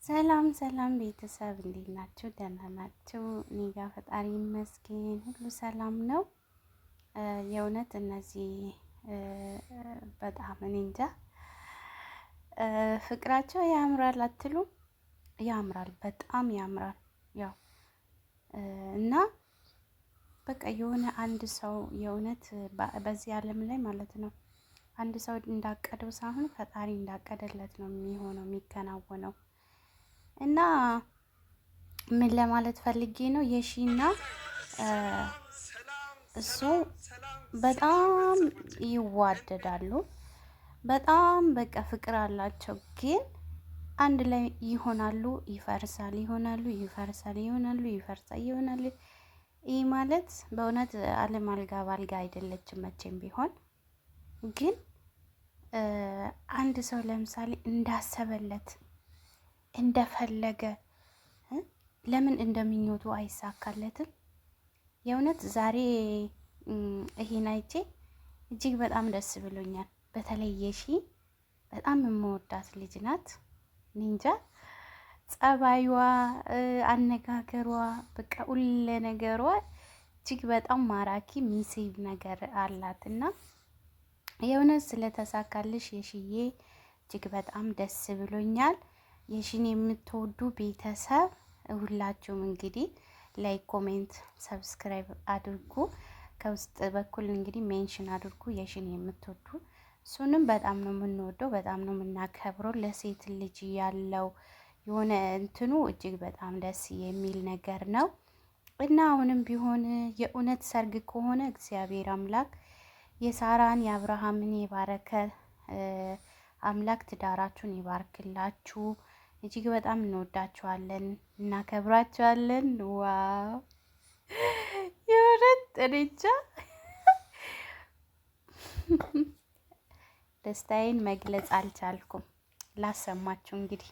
ሰላም ሰላም ቤተሰብ እንዴት ናችሁ? ደህና ናችሁ? እኔ ጋር ፈጣሪ ይመስገን ሁሉ ሰላም ነው። የእውነት እነዚህ በጣም እኔ እንጃ ፍቅራቸው ያምራል አትሉም? ያምራል፣ በጣም ያምራል። ያው እና በቃ የሆነ አንድ ሰው የእውነት በዚህ ዓለም ላይ ማለት ነው አንድ ሰው እንዳቀደው ሳይሆን ፈጣሪ እንዳቀደለት ነው የሚሆነው የሚከናወነው። እና ምን ለማለት ፈልጌ ነው የሺና እሱ በጣም ይዋደዳሉ። በጣም በቃ ፍቅር አላቸው። ግን አንድ ላይ ይሆናሉ፣ ይፈርሳል፣ ይሆናሉ፣ ይፈርሳል፣ ይሆናሉ፣ ይፈርሳል፣ ይሆናሉ። ይህ ማለት በእውነት ዓለም አልጋ ባልጋ አይደለችም መቼም ቢሆን። ግን አንድ ሰው ለምሳሌ እንዳሰበለት እንደፈለገ ለምን እንደምኞቱ አይሳካለትም? የእውነት ዛሬ ይሄን አይቼ እጅግ በጣም ደስ ብሎኛል። በተለይ የሺ በጣም የምወዳት ልጅ ናት። ኒንጃ ጸባይዋ፣ አነጋገሯ፣ በቃ ሁሉ ነገሯ እጅግ በጣም ማራኪ ሚስብ ነገር አላት እና የእውነት ስለተሳካልሽ የሺዬ እጅግ በጣም ደስ ብሎኛል። የሺን የምትወዱ ቤተሰብ ሁላችሁም እንግዲህ ላይክ፣ ኮሜንት፣ ሰብስክራይብ አድርጉ። ከውስጥ በኩል እንግዲህ ሜንሽን አድርጉ የሺን የምትወዱ። እሱንም በጣም ነው የምንወደው፣ በጣም ነው የምናከብረው። ለሴት ልጅ ያለው የሆነ እንትኑ እጅግ በጣም ደስ የሚል ነገር ነው እና አሁንም ቢሆን የእውነት ሰርግ ከሆነ እግዚአብሔር አምላክ የሳራን የአብርሃምን የባረከ አምላክ ትዳራችሁን ይባርክላችሁ። እጅግ በጣም እንወዳችኋለን፣ እናከብራችኋለን። ዋው የእውነት ጥንቻ ደስታዬን መግለጽ አልቻልኩም። ላሰማችሁ እንግዲህ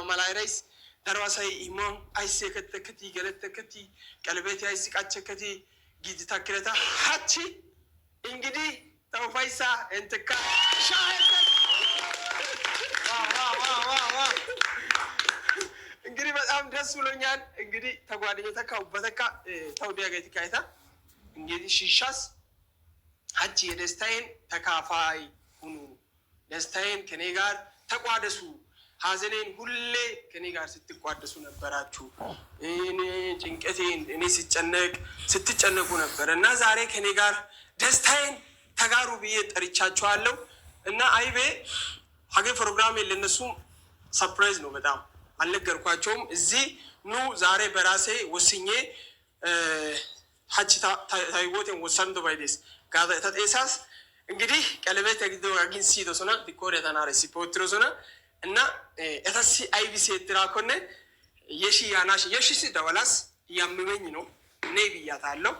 ማላይራይስ ተርዋሳይ ኢሞን አይሴ ከተከቲ ገለተከቲ ቀለቤት አይስ ቃቸከቲ ጊዜ ታክለታ ሀቺ እንግዲህ ተውፋይሳ እንትካ ሻሄተ እንግዲህ በጣም ደስ ብሎኛል። እንግዲህ ተጓደኛ ተካው በተካ ተውዲያ ጋር ተካይታ እንግዲህ ሽሻስ ሀቺ የደስታዬን ተካፋይ ሁኑ፣ ደስታዬን ከኔ ጋር ተቋደሱ። ሀዘኔን ሁሌ ከኔ ጋር ስትቋደሱ ነበራችሁ። እኔ ጭንቀቴን እኔ ሲጨነቅ ስትጨነቁ ነበር እና ዛሬ ከኔ ጋር ደስታዬን ተጋሩ ብዬ ጠርቻችኋለሁ። እና አይቤ ሀገ ፕሮግራም ለነሱም ሰርፕራይዝ ነው። በጣም አልነገርኳቸውም። እዚህ ኑ ዛሬ በራሴ ወስኜ ሀቺ ታይቦቴን ወሰንዶ ባይዴስ ጋዛ ተጤሳስ እንግዲህ ቀለበት ተግዶ አግን ሲዶ ሶና ዲኮር የተናረ ሲፖትሮ ሶና እና እታሲ አይቢሲ ትራኮነ የሺ ያናሽ የሺ ደወላስ ያምመኝ ነው ነይ ብያታለሁ።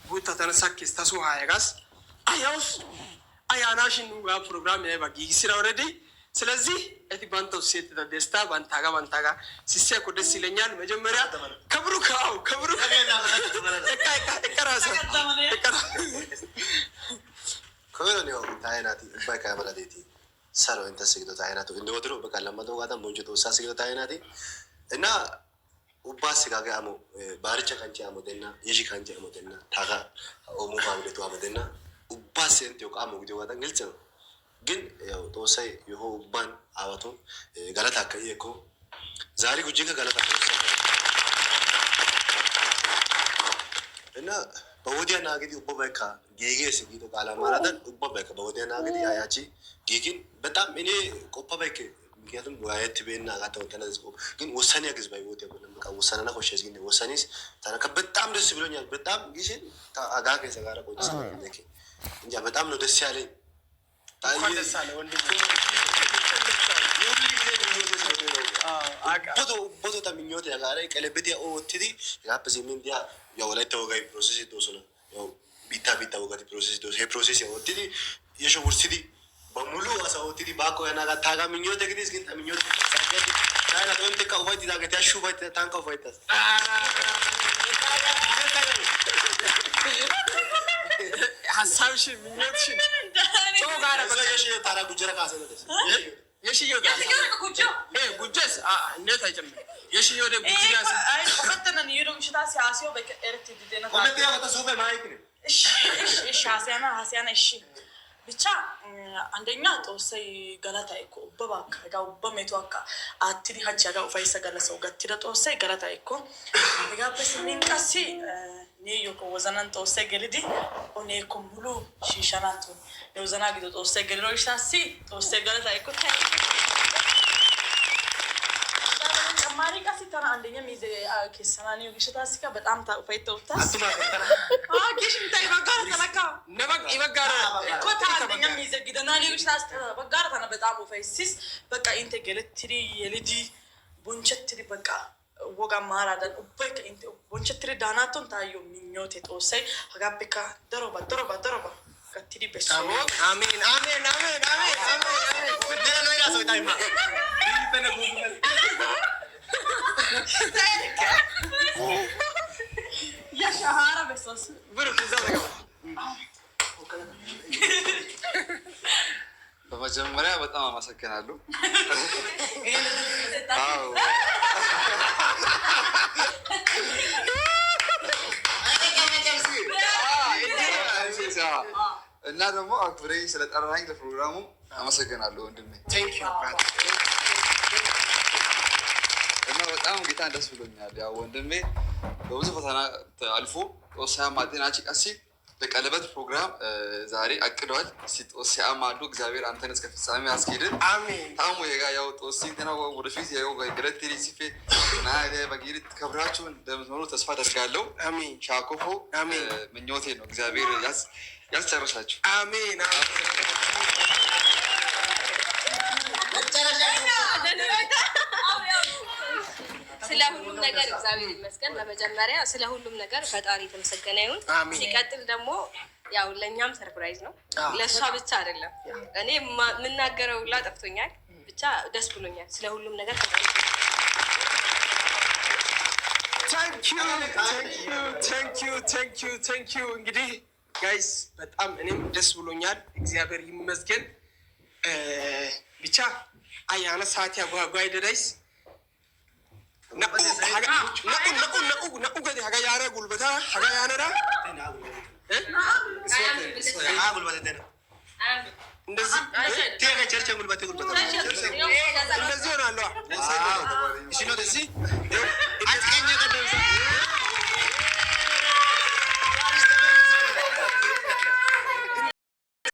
ጉታ ተነሳከስ ተሱ ሃያጋስ አያውስ አያናሽን ጋ ፕሮግራም ላይ ባጊ ሲራ ኦሬዲ። ስለዚህ እቲ ባንተው ሴት ደስታ ባንታጋ ሲሰኩ ደስ ይለኛል። መጀመሪያ ከብሩ ካው ከብሩ እቀራሰ ኮሎኒዮ ታይናቲ ባይካ ማለዴቲ ሰሮ እንተሰግዶ ታይናቱ እንደወትሮ በቃ ለማዶ ጋር ሞንጆ ተወሳሰግዶ ታይናቲ እና ኡባስ ጋጋ አሞ ባርቸ ካንቺ አሞደና የጂ ካንቺ አሞደና ታጋ ኦሙ ባብለቱ አሞደና ኡባስ እንት yoqamo ጉዲዮ ጋር ግልጽ ነው። ግን ያው ተወሳይ ይሆ ኡባን አባቶ ጋላታ ከየኮ ዛሬ ጉጂጋ ጋላታ እና በወዲያና እንግዲህ ኡባባይካ ጌጌስ ጊዶ ቃላ ማራደን ኡባባይካ በወዲያና እንግዲህ ያቺ ጌጊን በጣም እኔ ቆፓባይክ ምክንያቱም ዋየት ቤና አጋታው ተነዝቆ ግን ወሰኔ ያግዝ ባይወት ያቆለም በቃ ወሰነና ሆሸስ ግን ወሰኔስ ታረከ በጣም ደስ ብሎኛል። በጣም ጊዜን አጋገ ዘጋራ ቆጭ ስለነከ እንጃ በጣም ነው ደስ ያለኝ። ታዲያ ደስ አለ ወንድም ቦቶ ታምኞት ያጋራ ቀለበቴ ኦቲዲ ያበዚ ምንዲያ ያው ላይ ተወጋይ ፕሮሰስ ዶሶና ያው ቢታ ወጋቲ ፕሮሰስ ዶስ ሄ ፕሮሰስ ያው ኦቲዲ የሾውርሲዲ በሙሉ አሳውቲዲ ባኮ ያናጋ ታጋ ምኞት ግዲስ ግን ታምኞት ሳገዲ ታና ወንተ ካውባይቲ ዳገት ያሹባይቲ ታንካው ፋይታስ ሀሳብሽ ምኞትሽ ጾጋራ በየሽ ታራ ጉጀራ ካሰነደስ የሽዮ ጉጀስ እንዴት አይጨምር የሽዮ ጉጅ ቆፈተነን የዶ ምሽታ ሲያሲዮ በኤርት ዲደና ኮሜንት ያወጣ ሶፋ ማይክ ነው እሺ ሀሲያና እሺ ብቻ አንደኛ ጦሰይ ገላታ እኮ በባካ ጋው በሜቷካ አትዲ ሀጃ ጋው ፋይሰ ገለሰው ገትደ ጦሰይ ገላታ እኮ ጋበስ ሚንቀሲ ኒዮ ወዘናን ጦሰይ ገልዲ ኦኔኮ ሙሉ ሺሻናቱ የወዘና ግዶ ጦሰይ ገሎሽ ታሲ ጦሰይ ገላታ እኮ ማሪካ ሲታና አንደኛ ሚዜ ከሰናኒ ግሽታስካ በጣም ታውፈይተውታ አጥማ ኪሽ እንታይ በጋር ተለካ ነበቅ ይበጋራ ኮታ አንደኛ ሚዜ ግደና ሊግሽታስ በጋር ተና በጣም ኦፈይሲስ በቃ ኢንተ ገለትሪ የልዲ ቦንቸትሪ በቃ ወጋ ማራዳን ኡበከ ኢንተ ቦንቸትሪ ዳናቶን ታዩ ሚኞቴ ጦሰይ አጋበካ ደሮባ ከትሪ በሱ አሜን አሜን አሜን አሜን አሜን ወደና ነው ያሰው ታይማ ይፈነጉ يا شهارة بس برو كذا በመጀመሪያ በጣም አመሰግናለሁ። እና ደግሞ አክብሬ ስለጠራኝ ለፕሮግራሙ አመሰግናለሁ ወንድሜ። እና በጣም ጌታን ደስ ብሎኛል። ያው ወንድሜ በብዙ ፈተና አልፎ ጦሳያ ማጤናች ቀሲ ለቀለበት ፕሮግራም ዛሬ አቅዷል። ጦሳያ ማሉ እግዚአብሔር አንተን እስከ ፍጻሜ አስኬድን። አሜን። ታሙ የጋ ያው ጦሲን ተና ወደፊት ያው ገረት ሪሲፌ እና በጊሪት ከብራችሁ እንደምትኖሩ ተስፋ አደርጋለሁ። አሜን። ሻኮፎ አሜን። ምኞቴ ነው። እግዚአብሔር ያስጨርሳችሁ። አሜን። ስለ ሁሉም ነገር እግዚአብሔር ይመስገን። በመጀመሪያ ስለ ሁሉም ነገር ፈጣሪ የተመሰገነ ይሁን። ሲቀጥል ደግሞ ያው ለኛም ሰርፕራይዝ ነው፣ ለሷ ብቻ አይደለም። እኔ የምናገረው ሁላ ጠፍቶኛል። ብቻ ደስ ብሎኛል። ስለ ሁሉም ነገር ፈጣሪ ታንክ ዩ እንግዲህ ጋይስ በጣም እኔም ደስ ብሎኛል። እግዚአብሔር ይመስገን። ብቻ አያና ሰዓት ያጓጓይ ደዳይስ ነቁ ገዲ ሀጋ ያረ ጉልበታ ሀጋ ያነዳ እንደዚህ ሆናለዋ